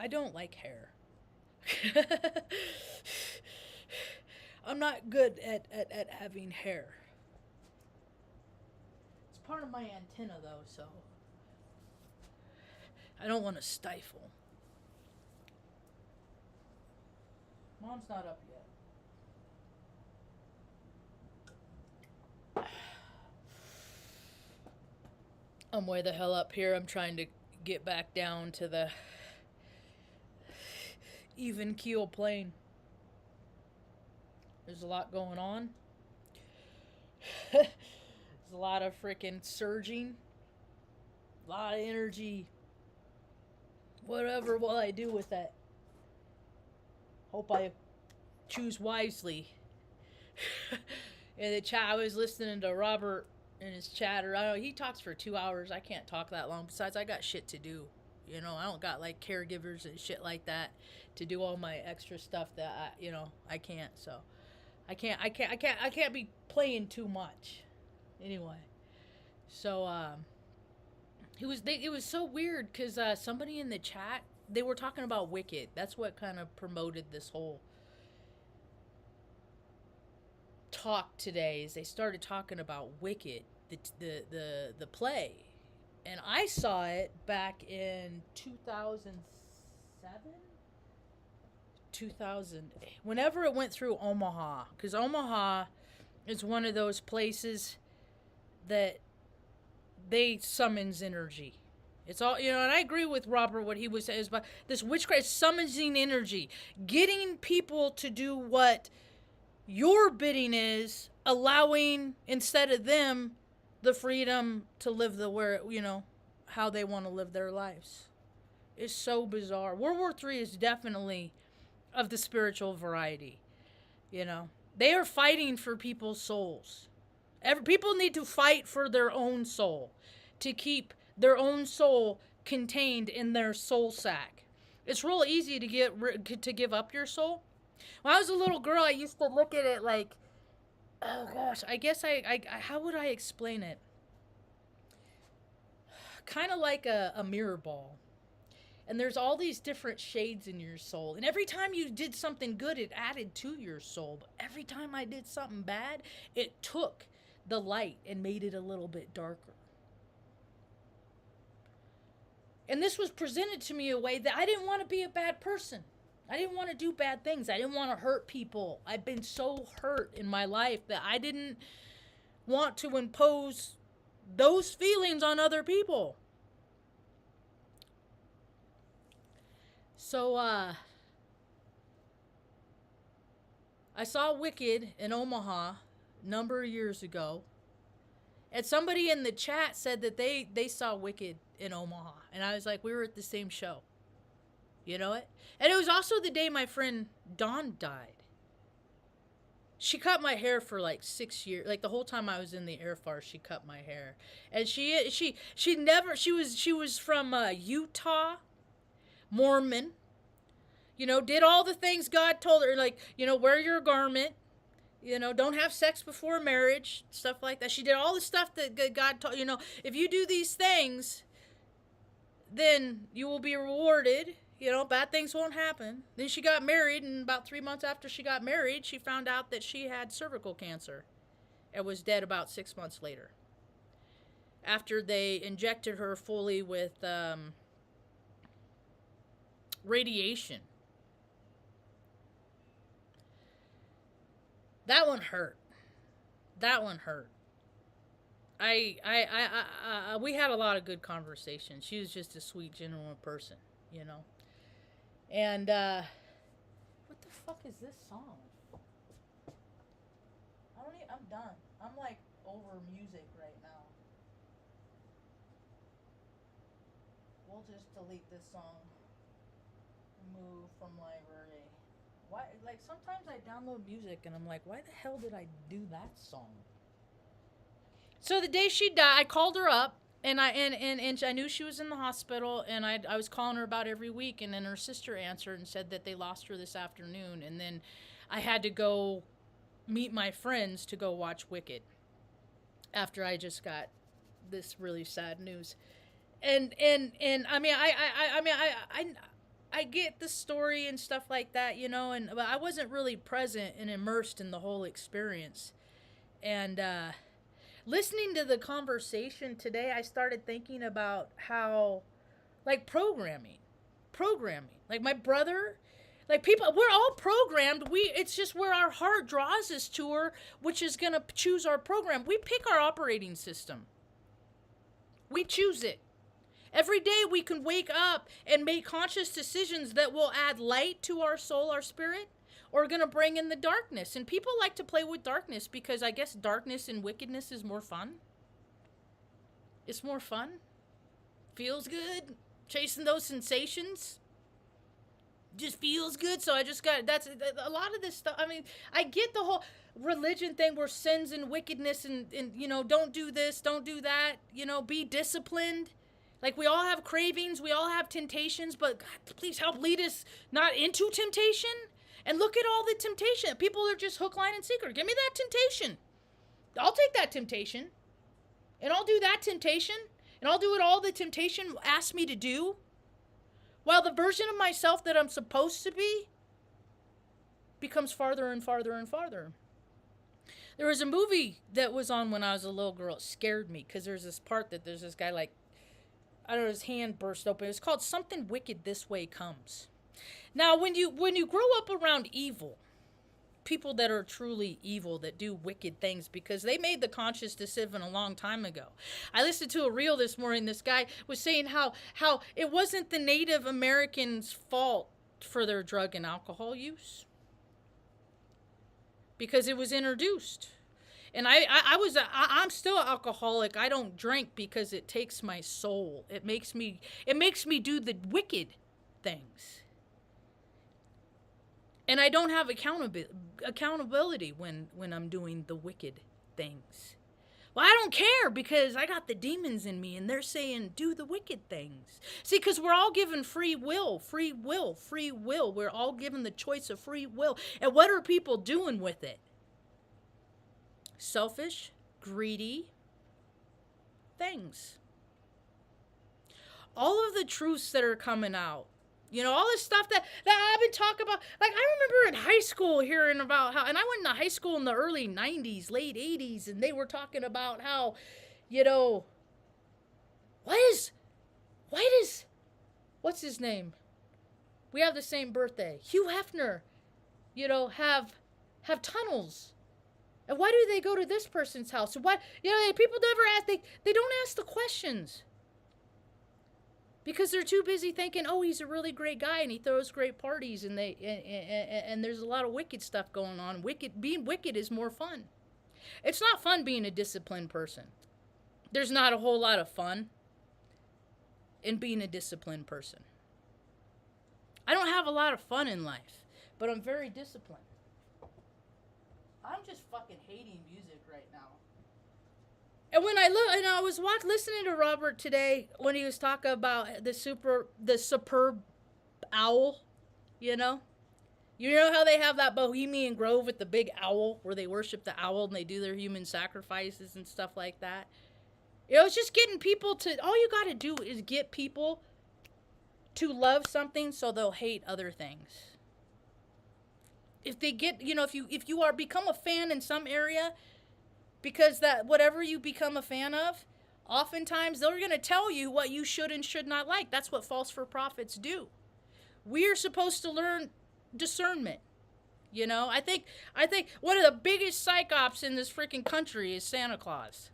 I don't like hair. I'm not good at having hair. It's part of my antenna though, so I don't want to stifle. Mom's not up yet. I'm way the hell up here. I'm trying to get back down to the even keel plane. There's a lot going on. There's a lot of freaking surging. A lot of energy. Whatever will I do with that? Hope I choose wisely. In the chat, I was listening to Robert in his chatter. I don't know, he talks for 2 hours. I can't talk that long. Besides, I got shit to do. You know, I don't got like caregivers and shit like that to do all my extra stuff that I can't. So I can't be playing too much. Anyway, so it was so weird because somebody in the chat, they were talking about Wicked. That's what kind of promoted this whole talk today. Is they started talking about Wicked, the play, and I saw it back in 2007, 2008, whenever it went through Omaha, because Omaha is one of those places that they summons energy. It's all, and I agree with Robert what he was saying is about this witchcraft summoning energy, getting people to do what your bidding is, allowing instead of them the freedom to live how they want to live their lives. It's so bizarre. World War III is definitely of the spiritual variety. They are fighting for people's souls. People need to fight for their own soul, to keep their own soul contained in their soul sack. It's real easy to give up your soul. When I was a little girl, I used to look at it like, oh gosh, I guess I how would I explain it? Kind of like a mirror ball. And there's all these different shades in your soul. And every time you did something good, it added to your soul. But every time I did something bad, it took the light and made it a little bit darker. And this was presented to me a way that I didn't want to be a bad person. I didn't want to do bad things. I didn't want to hurt people. I've been so hurt in my life that I didn't want to impose those feelings on other people. So, I saw Wicked in Omaha a number of years ago. And somebody in the chat said that they saw Wicked in Omaha. And I was like, we were at the same show. You know it? And it was also the day my friend Dawn died. She cut my hair for like 6 years. Like the whole time I was in the Air Force, she cut my hair. And she was from Utah, Mormon. Did all the things God told her, like, wear your garment. Don't have sex before marriage, stuff like that. She did all the stuff that God told, if you do these things, then you will be rewarded. Bad things won't happen. Then she got married, and about 3 months after she got married, she found out that she had cervical cancer and was dead about 6 months later. After they injected her fully with radiation. That one hurt. We had a lot of good conversations. She was just a sweet, genuine person, And, what the fuck is this song? I'm done. I'm like over music right now. We'll just delete this song. Remove from library. Why? Like sometimes I download music and I'm like, why the hell did I do that song? So the day she died, I called her up. And I knew she was in the hospital, and I was calling her about every week, and then her sister answered and said that they lost her this afternoon, and then I had to go meet my friends to go watch Wicked after I just got this really sad news, and I mean I get the story and stuff like that, you know, but I wasn't really present and immersed in the whole experience. And listening to the conversation today, I started thinking about how, like, programming. Like my brother, like people, we're all programmed. It's just where our heart draws us to her, which is gonna choose our program. We pick our operating system. We choose it. Every day we can wake up and make conscious decisions that will add light to our soul, our spirit, or are going to bring in the darkness. And people like to play with darkness because I guess darkness and wickedness is more fun. It's more fun. Feels good. Chasing those sensations. Just feels good. So I just that's a lot of this stuff. I mean, I get the whole religion thing where sins and wickedness and you know, don't do this, don't do that, you know, be disciplined. Like, we all have cravings, we all have temptations, but God, please help lead us not into temptation. And look at all the temptation. People are just hook, line, and sinker. Give me that temptation. I'll take that temptation. And I'll do that temptation. And I'll do it all the temptation asks me to do. While the version of myself that I'm supposed to be becomes farther and farther and farther. There was a movie that was on when I was a little girl. It scared me because there's this part that there's this guy like, I don't know, his hand burst open. It's called Something Wicked This Way Comes. Now, when you grow up around evil, people that are truly evil, that do wicked things because they made the conscious decision a long time ago. I listened to a reel this morning. This guy was saying how it wasn't the Native Americans' fault for their drug and alcohol use because it was introduced. And I'm still an alcoholic. I don't drink because it takes my soul. It makes me do the wicked things. And I don't have accountability when I'm doing the wicked things. Well, I don't care because I got the demons in me and they're saying do the wicked things. See, because we're all given free will. We're all given the choice of free will. And what are people doing with it? Selfish, greedy things. All of the truths that are coming out, you know, all this stuff that I've been talking about. Like, I remember in high school hearing about how, and I went to high school in the early 90s, late 80s, and they were talking about how, you know, what's his name? We have the same birthday. Hugh Hefner, you know, have tunnels. And why do they go to this person's house? Why, you know, people never ask, they don't ask the questions. Because they're too busy thinking, oh, he's a really great guy and he throws great parties and and there's a lot of wicked stuff going on. Being wicked is more fun. It's not fun being a disciplined person. There's not a whole lot of fun in being a disciplined person. I don't have a lot of fun in life, but I'm very disciplined. I'm just fucking hating music right now. And when I was listening to Robert today when he was talking about the superb owl, you know how they have that Bohemian Grove with the big owl where they worship the owl and they do their human sacrifices and stuff like that. You know, it's just getting people to. All you got to do is get people to love something so they'll hate other things. If they get, you know, if you become a fan in some area, because that whatever you become a fan of, oftentimes they're going to tell you what you should and should not like. That's what false for profits do. We are supposed to learn discernment. You know, I think one of the biggest psychops in this freaking country is Santa Claus.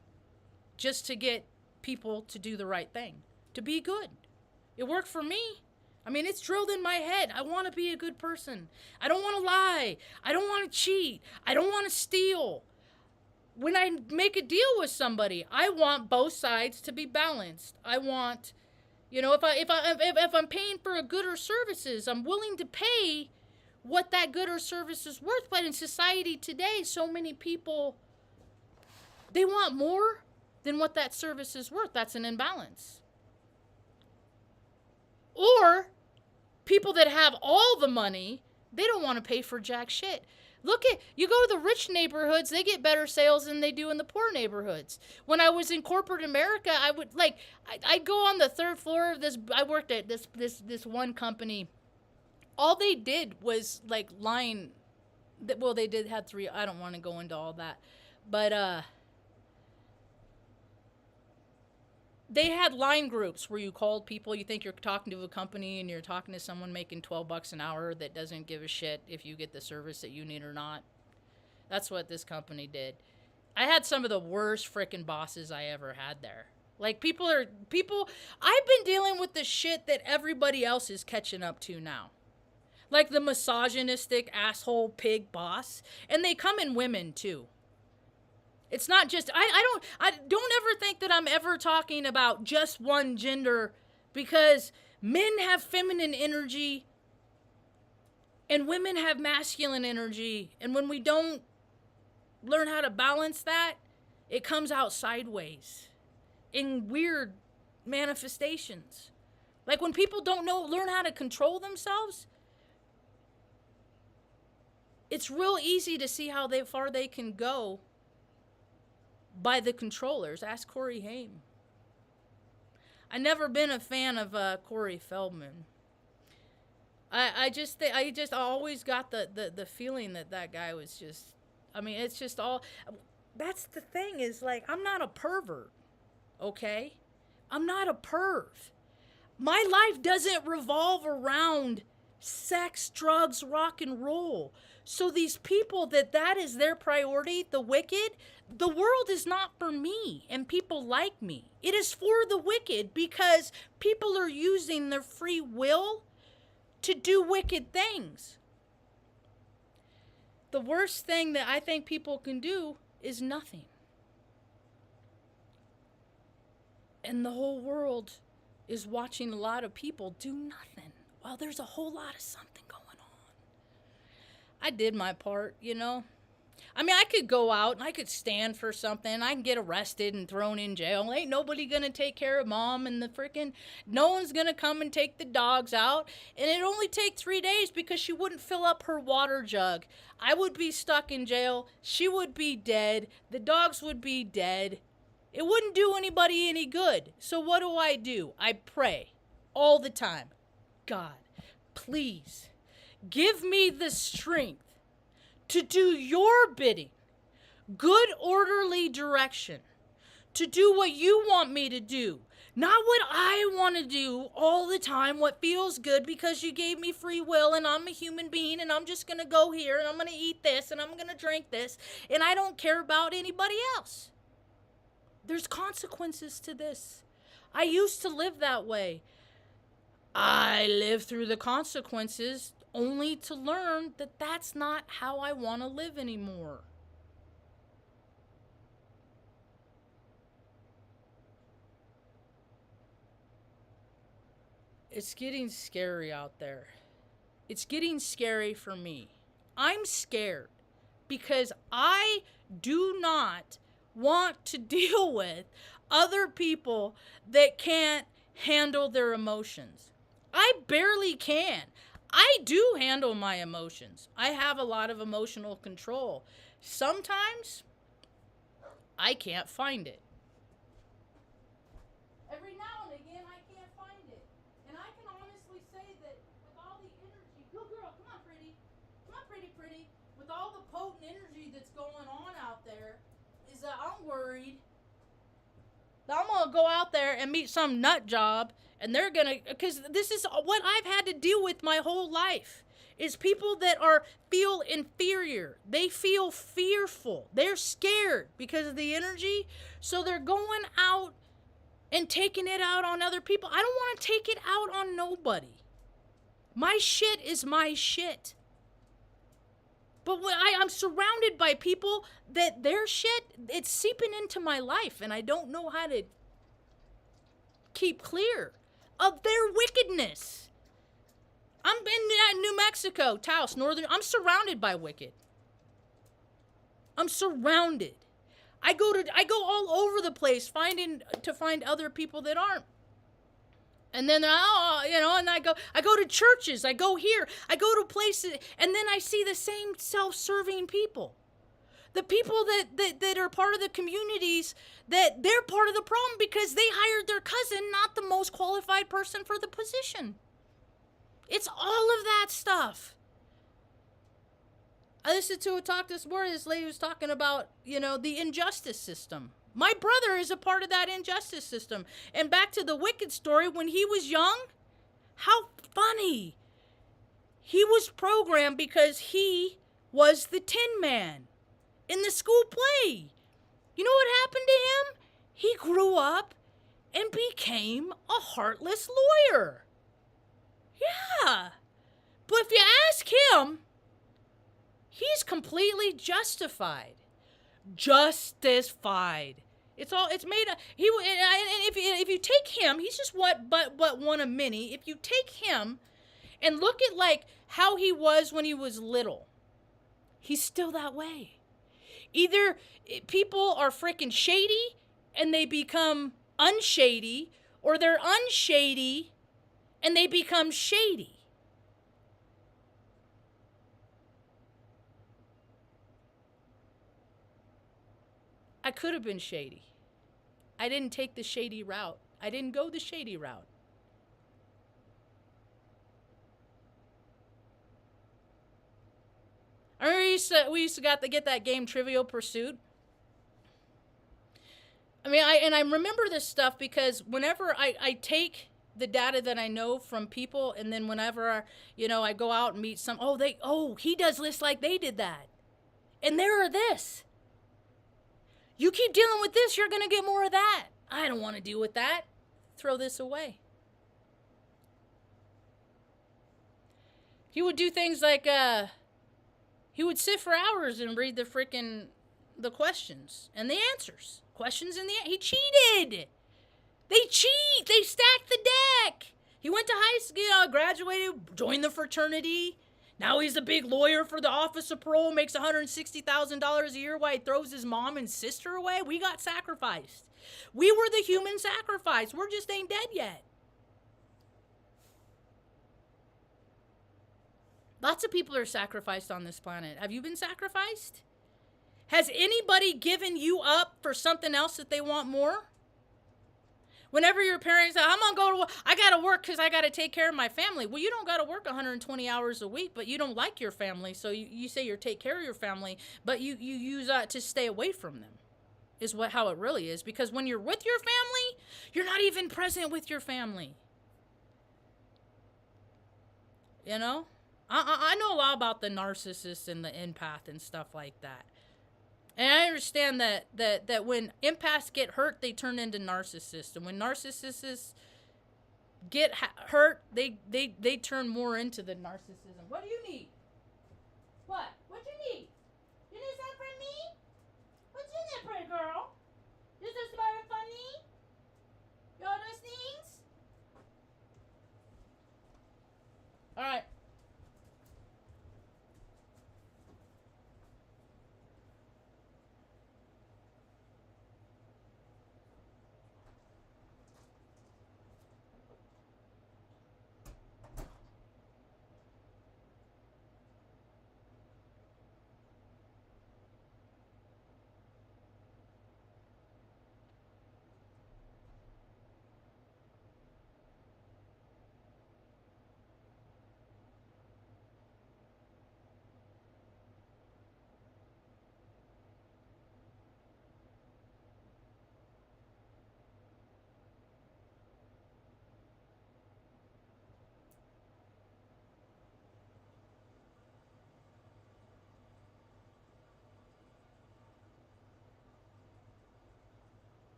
Just to get people to do the right thing, to be good. It worked for me. I mean, it's drilled in my head. I want to be a good person. I don't want to lie. I don't want to cheat. I don't want to steal. When I make a deal with somebody, I want both sides to be balanced. I want, you know, if I'm paying for a good or services, I'm willing to pay what that good or service is worth. But in society today, so many people, they want more than what that service is worth. That's an imbalance. Or people that have all the money, they don't want to pay for jack shit. You go to the rich neighborhoods, they get better sales than they do in the poor neighborhoods. When I was in corporate America, I'd go on the third floor of this, I worked at this one company all they did was like line. Well, they did have 3. I don't want to go into all that, but they had line groups where you called people. You think you're talking to a company and you're talking to someone making $12 an hour that doesn't give a shit if you get the service that you need or not. That's what this company did. I had some of the worst freaking bosses I ever had there. Like, people, I've been dealing with the shit that everybody else is catching up to now. Like the misogynistic asshole pig boss. And they come in women too. It's not just, I don't ever think that I'm ever talking about just one gender, because men have feminine energy and women have masculine energy. And when we don't learn how to balance that, it comes out sideways in weird manifestations. Like when people don't learn how to control themselves, it's real easy to see how far they can go by the controllers. Ask Corey Haim. I never been a fan of Corey Feldman. I always got the feeling that guy was just, I mean, it's just all, that's the thing is, like, I'm not a pervert, okay? I'm not a perv. My life doesn't revolve around sex, drugs, rock and roll. So these people that is their priority, the wicked, the world is not for me and people like me. It is for the wicked, because people are using their free will to do wicked things. The worst thing that I think people can do is nothing. And the whole world is watching a lot of people do nothing while there's a whole lot of something going on. I did my part, you know. I mean, I could go out and I could stand for something. I can get arrested and thrown in jail. Ain't nobody going to take care of mom, and no one's going to come and take the dogs out. And it'd only take 3 days because she wouldn't fill up her water jug. I would be stuck in jail. She would be dead. The dogs would be dead. It wouldn't do anybody any good. So what do? I pray all the time. God, please give me the strength to do your bidding, good orderly direction, to do what you want me to do, not what I want to do all the time, what feels good because you gave me free will and I'm a human being and I'm just going to go here and I'm going to eat this and I'm going to drink this and I don't care about anybody else. There's consequences to this. I used to live that way. I lived through the consequences only to learn that that's not how I want to live anymore. It's getting scary out there. It's getting scary for me. I'm scared because I do not want to deal with other people that can't handle their emotions. I barely can. I do handle my emotions. I have a lot of emotional control. Sometimes I can't find it. Every now and again I can't find it. And I can honestly say that with all the energy, good girl, come on pretty, with all the potent energy that's going on out there, is that I'm worried that I'm going to go out there and meet some nut job. And they're going to, because this is what I've had to deal with my whole life, is people that feel inferior. They feel fearful. They're scared because of the energy. So they're going out and taking it out on other people. I don't want to take it out on nobody. My shit is my shit. But when I'm surrounded by people that their shit, it's seeping into my life. And I don't know how to keep clear of their wickedness. I'm in New Mexico, Taos, northern. I'm surrounded by wicked. I'm surrounded. I go all over the place to find other people that aren't. And then and I go to churches, I go here, I go to places, and then I see the same self-serving people. The people that are part of the communities, that they're part of the problem because they hired their cousin, not the most qualified person for the position. It's all of that stuff. I listened to a talk this morning. This lady was talking about, the injustice system. My brother is a part of that injustice system. And back to the Wicked story, when he was young, how funny. He was programmed because he was the Tin Man in the school play. You know what happened to him? He grew up and became a heartless lawyer. Yeah. But if you ask him, he's completely justified. Justified. It's made a, if you take him, he's just but one of many. If you take him and look at like how he was when he was little, he's still that way. Either people are freaking shady and they become unshady, or they're unshady and they become shady. I could have been shady. I didn't take the shady route. I didn't go the shady route. I remember we used to get that game Trivial Pursuit. I mean, I remember this stuff because whenever I take the data that I know from people, and then whenever, I go out and meet he does this like they did that. And there are this. You keep dealing with this, you're going to get more of that. I don't want to deal with that. Throw this away. He would do things like, he would sit for hours and read the questions and the answers. Questions in he cheated. They cheat. They stack the deck. He went to high school, graduated, joined the fraternity. Now he's a big lawyer for the Office of Parole, makes $160,000 a year while he throws his mom and sister away. We got sacrificed. We were the human sacrifice. We're just ain't dead yet. Lots of people are sacrificed on this planet. Have you been sacrificed? Has anybody given you up for something else that they want more? Whenever your parents say, I'm going to go to work, I got to work because I got to take care of my family. Well, you don't got to work 120 hours a week, but you don't like your family. So you say you take care of your family, but you use that to stay away from them is how it really is. Because when you're with your family, you're not even present with your family. You know? I know a lot about the narcissist and the empath and stuff like that. And I understand that when empaths get hurt, they turn into narcissists. And when narcissists get hurt, they turn more into the narcissism. What do you need? What? What you need? You need something from me? What's in there, pretty girl? This is smart and funny? You all those things? All right.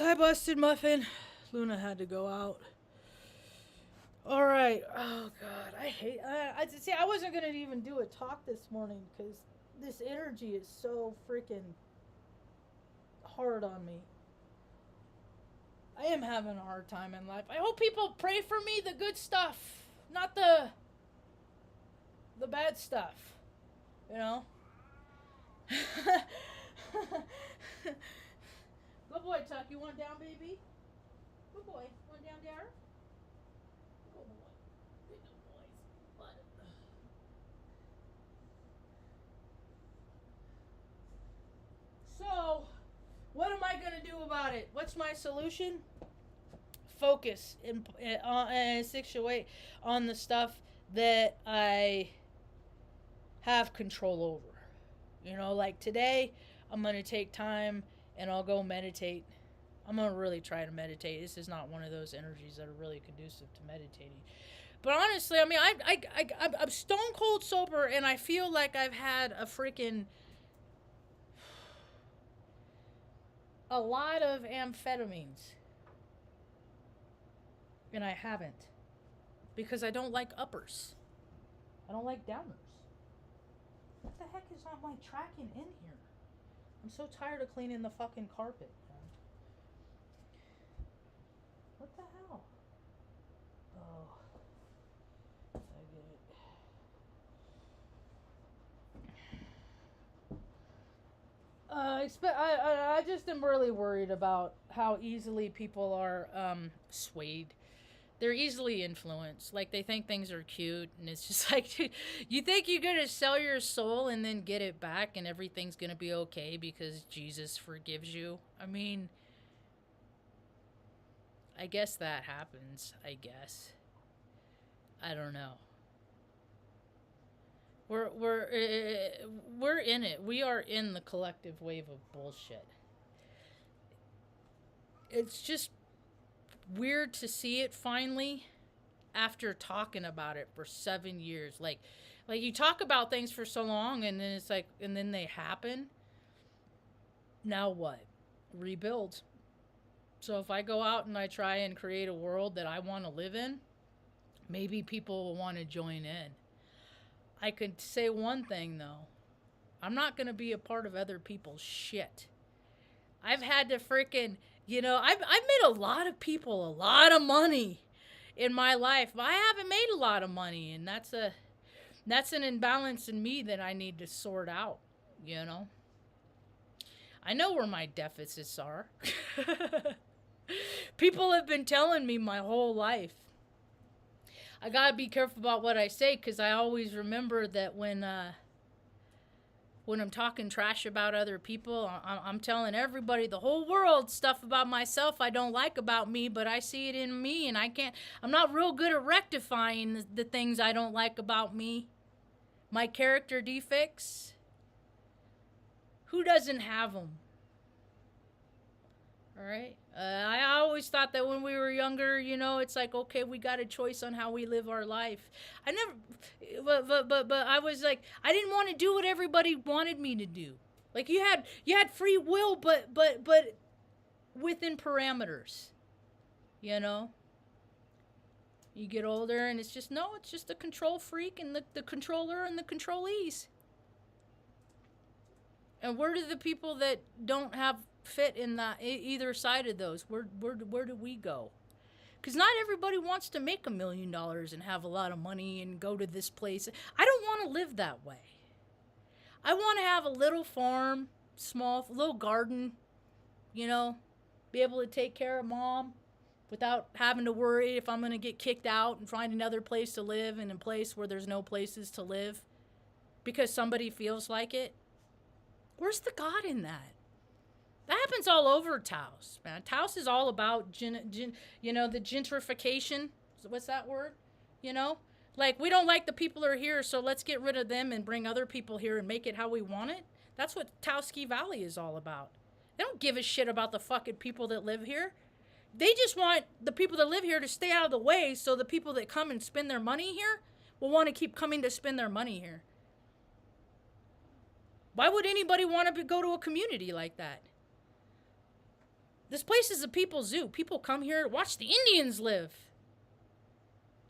I busted Muffin. Luna had to go out. All right. Oh God, I hate. I see. I wasn't gonna even do a talk this morning because this energy is so freaking hard on me. I am having a hard time in life. I hope people pray for me, the good stuff, not the bad stuff. You know. Good boy, Tuck. You want down, baby? Good boy. Want down there? Good boy. Good boys. So, what am I gonna do about it? What's my solution? Focus and situate on the stuff that I have control over. You know, like today, I'm gonna take time and I'll go meditate. I'm gonna really try to meditate. This is not one of those energies that are really conducive to meditating. But honestly, I mean, I'm stone cold sober, and I feel like I've had a lot of amphetamines, and I haven't, because I don't like uppers. I don't like downers. What the heck is on my tracking in here? I'm so tired of cleaning the fucking carpet. What the hell? Oh, I get it. I just am really worried about how easily people are swayed. They're easily influenced. Like, they think things are cute, and it's just like, dude, you think you're gonna sell your soul and then get it back and everything's gonna be okay because Jesus forgives you? I mean, I guess that happens, I guess. I don't know. We're in it. We are in the collective wave of bullshit. It's just weird to see it finally after talking about it for 7 years. Like you talk about things for so long, and then it's like, and then they happen. Now what? Rebuild. So if I go out and I try and create a world that I want to live in, maybe people will want to join in. I could say one thing though. I'm not going to be a part of other people's shit. I've had to freaking, I've made a lot of people a lot of money in my life, but I haven't made a lot of money, and that's an imbalance in me that I need to sort out, I know where my deficits are. People have been telling me my whole life. I gotta be careful about what I say, because I always remember that when I'm talking trash about other people, I'm telling everybody, the whole world, stuff about myself I don't like about me, but I see it in me, and I'm not real good at rectifying the things I don't like about me. My character defects. Who doesn't have them? All right. I always thought that when we were younger, it's like, okay, we got a choice on how we live our life. I never, but I was like, I didn't want to do what everybody wanted me to do. Like, you had free will, but within parameters, You get older, and it's just the control freak and the controller and the controlees. And where do the people that don't have fit in either side of those? Where do we go? Because not everybody wants to make $1 million and have a lot of money and go to this place. I don't want to live that way. I want to have a little farm, small little garden, be able to take care of mom without having to worry if I'm going to get kicked out and find another place to live in a place where there's no places to live because somebody feels like it. Where's the God in that? That happens all over Taos, man. Taos is all about, the gentrification. What's that word? Like, we don't like the people who are here, so let's get rid of them and bring other people here and make it how we want it. That's what Taos Valley is all about. They don't give a shit about the fucking people that live here. They just want the people that live here to stay out of the way, so the people that come and spend their money here will want to keep coming to spend their money here. Why would anybody want to go to a community like that? This place is a people's zoo. People come here to watch the Indians live.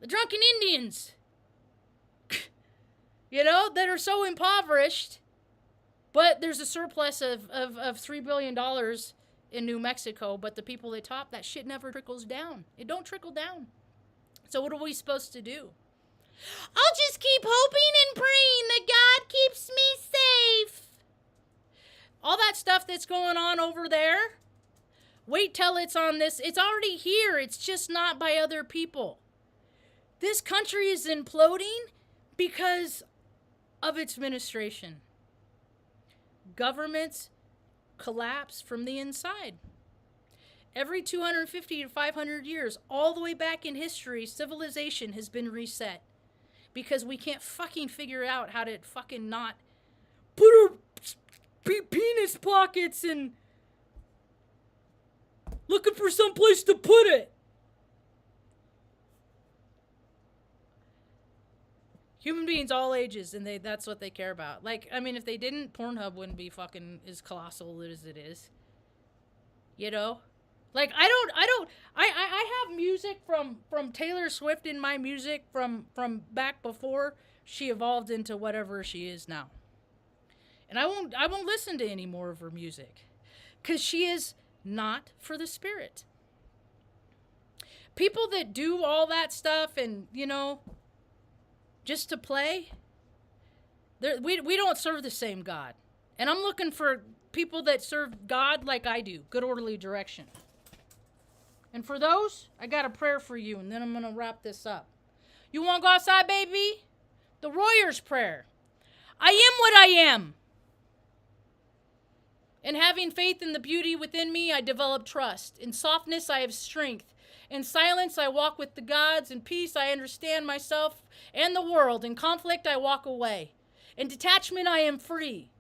The drunken Indians. You know, that are so impoverished. But there's a surplus of $3 billion in New Mexico. But the people at top, that shit never trickles down. It don't trickle down. So what are we supposed to do? I'll just keep hoping and praying that God keeps me safe. All that stuff that's going on over there, wait till it's on this. It's already here. It's just not by other people. This country is imploding because of its administration. Governments collapse from the inside. Every 250 to 500 years, all the way back in history, civilization has been reset. Because we can't fucking figure out how to fucking not put our penis pockets and looking for some place to put it. Human beings, all ages, and that's what they care about. Like, I mean, if they didn't, Pornhub wouldn't be fucking as colossal as it is. You know? Like, I have music from Taylor Swift in my music from back before she evolved into whatever she is now. And I won't listen to any more of her music. 'Cause she is not for the spirit. People that do all that stuff and, you know, just to play, we don't serve the same God. And I'm looking for people that serve God like I do. Good orderly direction. And for those, I got a prayer for you, and then I'm going to wrap this up. You want to go outside, baby? The Royer's Prayer. I am what I am. In having faith in the beauty within me, I develop trust. In softness, I have strength. In silence, I walk with the gods. In peace, I understand myself and the world. In conflict, I walk away. In detachment, I am free.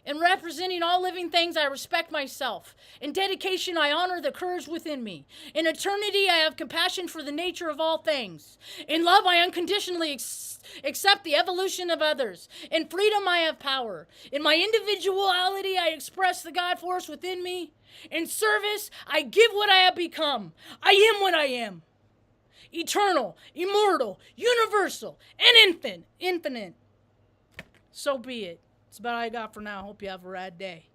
In representing all living things, I respect myself. In dedication, I honor the courage within me. In eternity, I have compassion for the nature of all things. In love, I unconditionally accept the evolution of others. In freedom, I have power. In my individuality, I express the God force within me. In service, I give what I have become. I am what I am. Eternal, immortal, universal, and infinite. So be it. That's about all I got for now. Hope you have a rad day.